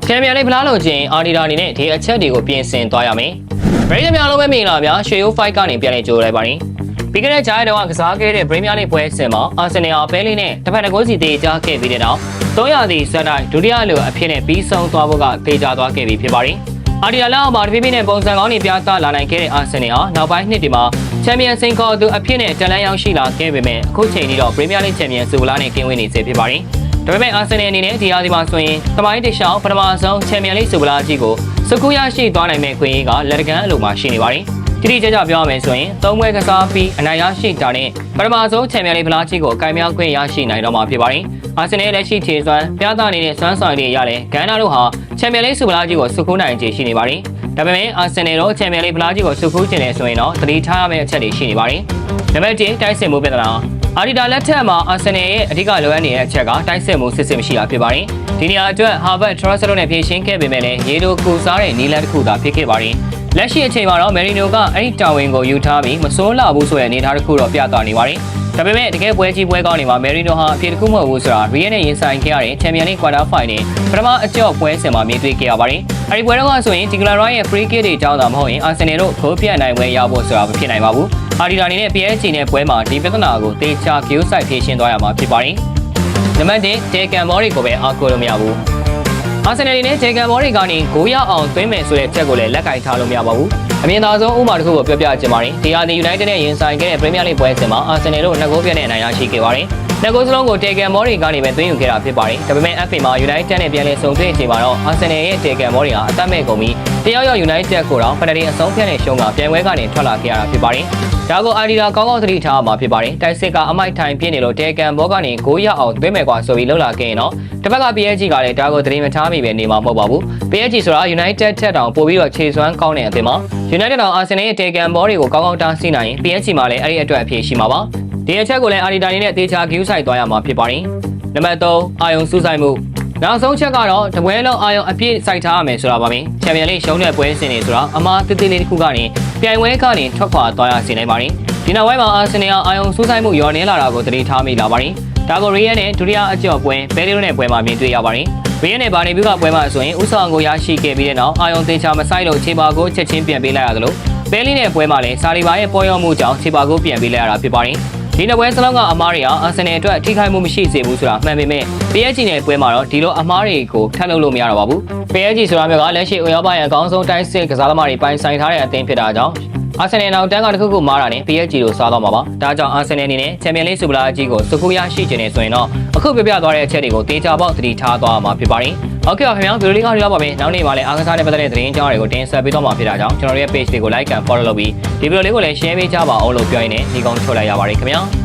ချန်ပီယံလိဖလားလို့ချင်းအာဒီတာအနေနဲ့ဒီအချက်တွေကိုပြင်ဆင်သွားရမယ်။ပရိသတ်များလုံးပဲမင်္ဂလာပါရွှေရိုး5ကနေပြန်လည်ကြိုးလိုက်ပါရင်ပြီးခဲ့တဲ့ဂျားတုန်းကကစားခဲ့တဲ့ပရီးမီးယားလိပွဲစဉ်မှာအာဆင်နယ်ပဲလေးနဲ့တစ်ဖက်တစ်ကိုးစီတေးကြခဲ့ပြီးတဲ့နောက်300စီဆက်တိုက်ဒုတိယလိုအဖြစ်နဲ့ပြီးဆုံးသွားဖို့ကတေးကြသွားခဲ့ပြီဖြစ်ပါတယ်။အာဒီတာလာအောင်မှာတဖြည်းဖြည်းနဲ့ပုံစံကောင်းတွေပြသလာနိုင်ခဲ့တဲ့အာဆင်နယ်ဟာနောက်ပိုင်းနှစ်တွေမှာချန်ပီယံစင်ခေါ်သူအဖြစ်နဲ့တလန်းရောက်ရှိလာခဲ့ပေမဲ့အခုချိန်ထိတော့ပရီးမီးယားလိချန်ပီယံဆုဖလားနဲ့ကင်းဝေးနေစေဖြစ်ပါတယ်။ဒါပေမဲ့အာဆင်နယ်အနေနဲ့ဒီရာသီမှာဆိုရင်သမိုင်းတစ်လျှောက်ပထမဆုံးချန်ပီယံလိဆုဖလားကြီးကိုစကူရရှိသွားနိုင်မဲ့ခွင့်ရကလက်တကမ်းအလိုမှာရှိနေပါတယ်။တိတိကျကျပြောရမယ်ဆိုရင်၃ပွဲကစားပြီးအနိုင်ရရှိတာနဲ့ပထမဆုံးချန်ပီယံလိဖလားကြီးကိုအကင်မြောက်ခွင့်ရရှိနိုင်တော့မှာဖြစ်ပါတယ်။အာဆင်နယ်လက်ရှိခြေစွမ်းပြသနေတဲ့စွမ်းဆောင်ရည်ရတဲ့ဂန်နာတို့ဟာချန်ပီယံလိဆုဖလားကြီးကိုစုခိုးနိုင်ခြေရှိနေပါတယ်။ဒါပေမဲ့အာဆင်နယ်တို့ချန်ပီယံလိဖလားကြီးကိုစုခိုးခြင်းလဲဆိုရင်တော့သတိထားရမယ့်အချက်တွေရှိနေပါတယ်။နံပါတ်1တိုက်စစ်မှုပြဿနာအာဒီတာလက်ထက်မှာအာဆင်နယ်ရဲ့အဓိကလိုအပ်နေတဲ့အချက်ကတိုက်စစ်မှုစစ်စစ်မရှိတာဖြစ်ပါတယ်။ဒီနေရာအတွက်ဟာဗတ်ထရက်ဆယ်တို့နဲ့ဖြည့်ရှင်းခဲ့ပေမဲ့လည်းရေတိုကူစားတဲ့နီလန်တစ်ခုသာဖြစ်ခဲ့ပါတယ်။လက်ရှိအချိန်မှာတော့မယ်ရီနိုကအဲ့ဒီတာဝန်ကိုယူထားပြီးမစိုးလာဘူးဆိုတဲ့အနေအထားတစ်ခုတော့ပြသနေပါတယ်။ဒါပေမဲ့တကယ်ပွဲကြီးပွဲကောင်းတွေမှာမယ်ရီနိုဟာအဖြစ်တစ်ခုမဟုတ်ဘူးဆိုတာရီယယ်နဲ့ရင်ဆိုင်ခဲ့ရတဲ့ချန်ပီယံလိကွာတာဖိုင်နယ်ပထမအကြော့ပွဲစဉ်မှာမြင်တွေ့ခဲ့ရပါတယ်။အဲဒီပွဲတော့ကဆိုရင်ဒီကလာရိုင်းရဲ့ free kick တွေတောင်းတာမဟုတ်ရင်အာဆင်နယ်တို့ဂိုးပြတ်နိုင်ပွဲရဖို့ဆိုတာမဖြစ်နိုင်ပါဘူး။အာဒီတာအနေနဲ့ PSG နဲ့ပွဲမှာဒီပြဿနာကိုတေချာ view site ဖြေရှင်းသွားရမှာဖြစ်ပါတယ်။နံပါတ်1တေကန်မော်ရီကိုပဲအားကိုးလို့မရဘူး။အာဆင်နယ်နဲ့တေကန်မော်ရီကနေဂိုးရအောင်သွင်းမယ်ဆိုတဲ့ချက်ကိုလည်းလက်ကင်ထားလို့မရပါဘူး။အမြင်သာဆုံးဥပမာတစ်ခုကိုပြောပြချင်ပါတယ်။ဒီဟာဒီ United နဲ့ရင်ဆိုင်ခဲ့တဲ့ Premier League ပွဲစဉ်မှာအာဆင်နယ်တို့2ဂိုးပြတ်နဲ့အနိုင်ရရှိခဲ့ပါတယ်။နှစ်ဂိုးစလုံးကိုတေကန်မော်ရီကနေပဲသွင်းယူခဲ့တာဖြစ်ပါတယ်။ဒါပေမဲ့ FA မှာ United နဲ့ပြန်လည်ဆုံတွေ့ချိန်မှာတော့အာဆင်နယ်ရဲ့တေကန်မော်ရီဟာအသက်မဲ့ကုန်ပြီးတယောက်ယောက် United ကိုတော့ပနတီအဆုံးဖြတ်နဲ့ရှုံးကပြန်ပွဲကနေထွက်လာခဲ့ရတာဖြစ်ပါတယ်။ဒါကိုအာဒီတာကောင်းကောင်းသတိထားမှာဖြစ်ပါတယ်။တိုက်စစ်ကအမိုက်ထိုင်ပြင်းနေလို့တေကန်ဘောကနေဂိုးရအောင်သွင်းမယ်ကွာဆိုပြီးလှုပ်လာခဲ့ရင်တော့တစ်ဖက်က PSG ကလည်းဒါကိုသတိမထားမိပဲနေမှာမဟုတ်ပါဘူး။ PSG ဆိုတာ United ထက်တောင်ပိုပြီးတော့ခြေစွမ်းကောင်းတဲ့အသင်းမှာ United တောင်အာဆင်နယ်ရဲ့တေကန်ဘောတွေကိုကောင်းကောင်းတားဆီးနိုင်ရင် PSG မှာလည်းအဲ့ဒီအတွက်အဖြစ်ရှိမှာပါ။ဒီအချက်ကိုလည်းအာဒီတာနေနဲ့တေချာ view site သွားရမှာဖြစ်ပါတယ်။နံပါတ်3အာယုံစူးစိုက်မှုနောက်ဆုံးချက်ကတော့တပွဲလုံးအာယုံအပြည့်စိုက်ထားရမယ်ဆိုတာပါပဲ။ချန်ပီယံလိရှုံးတဲ့ပွဲစဉ်တွေဆိုတာအမားတိတိလေးတစ်ခုကနေပြိုင်ပွဲကနေထွက်ခွာသွားရစေနိုင်ပါတယ်။ဒီနောက်ပိုင်းမှာအာဆင်နယ်အာယုံစူးစိုက်မှုရောနေလာတာကိုသတိထားမိလာပါတယ်။ဒါကိုရီယယ်နဲ့ဒုတိယအကျော့ပွဲဘဲလီလိုနဲ့ပွဲမှာမြင်တွေ့ရပါတယ်။ရီယယ်နဲ့ဘာနေဘူးကပွဲမှာဆိုရင်ဥဆောင်ကိုရရှိခဲ့ပြီးတဲ့နောက်အာယုံတေချာမဆိုင်လို့ခြေပါကိုချက်ချင်းပြန်ပေးလိုက်ရသလိုဘဲလီနဲ့ပွဲမှာလည်းစာလီဘာရဲ့ပေါ်ရောက်မှုကြောင့်ခြေပါကိုပြန်ပေးလိုက်ရတာဖြစ်ပါတယ်။ဒီနှစ်ပွဲစလုံးကအမားတွေဟာအာဆင်နယ်အတွက်ထိခိုက်မှုမရှိစေဘူးဆိုတာမှန်ပေမဲ့ PSG နဲ့ပွဲမှာတော့ဒီလိုအမားတွေကိုထပ်လုပ်လို့မရတော့ပါဘူး။ PSG ဆိုတာမျိုးကလက်ရှိဥရောပရဲ့အကောင်းဆုံးတိုက်စစ်ကစားသမားတွေပိုင်ဆိုင်ထားတဲ့အသင်းဖြစ်တာကြောင့်အာဆင်နယ်နောက်တန်းကတစ်ခုခုမားတာနဲ့ PSG ကိုစားတော့မှာပါ။ဒါကြောင့်အာဆင်နယ်အနေနဲ့ချန်ပီယံလိဆုဖလားကြီးကိုစကူရရှိခြင်းနဲ့ဆိုရင်တော့အခုပြပြသွားတဲ့အချက်တွေကိုတေချာပေါက်သတိထားသွားမှာဖြစ်ပါတယ်။ဟုတ်ကဲ့ပါခင်ဗျာဗီဒီယိုလေးကတော့ရောက်ပါပြီ။နောက်နေ့မှာလည်းအားကစားနဲ့ပတ်သက်တဲ့သတင်းကြောင်းတွေကိုတင်ဆက်ပေးသွားမှာဖြစ်တာကြောင့်ကျွန်တော်တို့ရဲ့ page လေးကို like and follow လုပ်ပြီးဒီဗီဒီယိုလေးကိုလည်း share ပေးကြပါအောင်လို့ပြောရင်းနဲ့ဒီကောင်ထုတ်လိုက်ရပါတယ်ခင်ဗျာ။